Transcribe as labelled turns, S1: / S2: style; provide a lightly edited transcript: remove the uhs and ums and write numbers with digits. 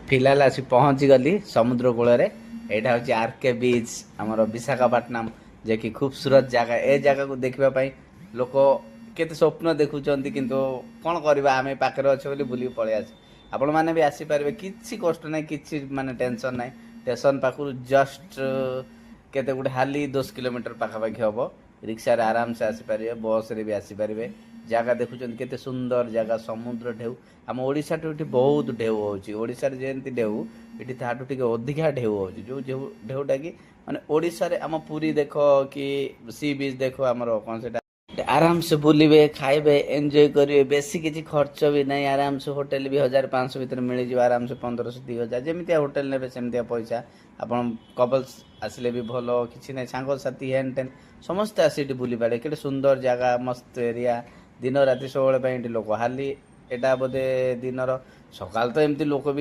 S1: फिलहाल आसी पहुँची गली समुद्र कूल यहाँ हूँ आरके बीच आमर विशाखापाटनम जे कि खूबसूरत जगह ए जगह को देखापी लोक केते स्वप्न देखुंत किंतु कौन करवा आम पाखे अच्छे बुल पलि आस आपण मैंने भी आसीपारे किसी कष्ट ना कि माने टेंशन ना स्टेशन पाखु जस्ट केते गुटे हाली 10 किलोमीटर पाखापाखि हम रिक्शा आराम से आसीपारे बस रे भी आसीपारे जगह देखुं केते सुंदर जगह समुद्र ढेउ आम ओडिशा ठू ये बहुत ढेउ होशार जमी ढेउ ये ताठू टे अधिका ढेउ हो जो ढेउटा कि माने ओडिशा रे आम पुरी देख कि सी बीच देख आमर कौन से आराम से बुलिबे खाइबे एंजॉय करेंगे बेसी किसी खर्च भी नहीं आराम से होटल भी 1500 भर मिल जाए आराम से 1500 2000 जमी होटल ने सेमती पैसा आपन कपल्स आसिले भी भल कि ना सांगसाथी हेन टेन समस्ते आसी बुली पारे के सुंदर जगह मस्त एरिया दिन राति सब लोक हाली एटा बोधे दिन सकाल तो एमती लोक भी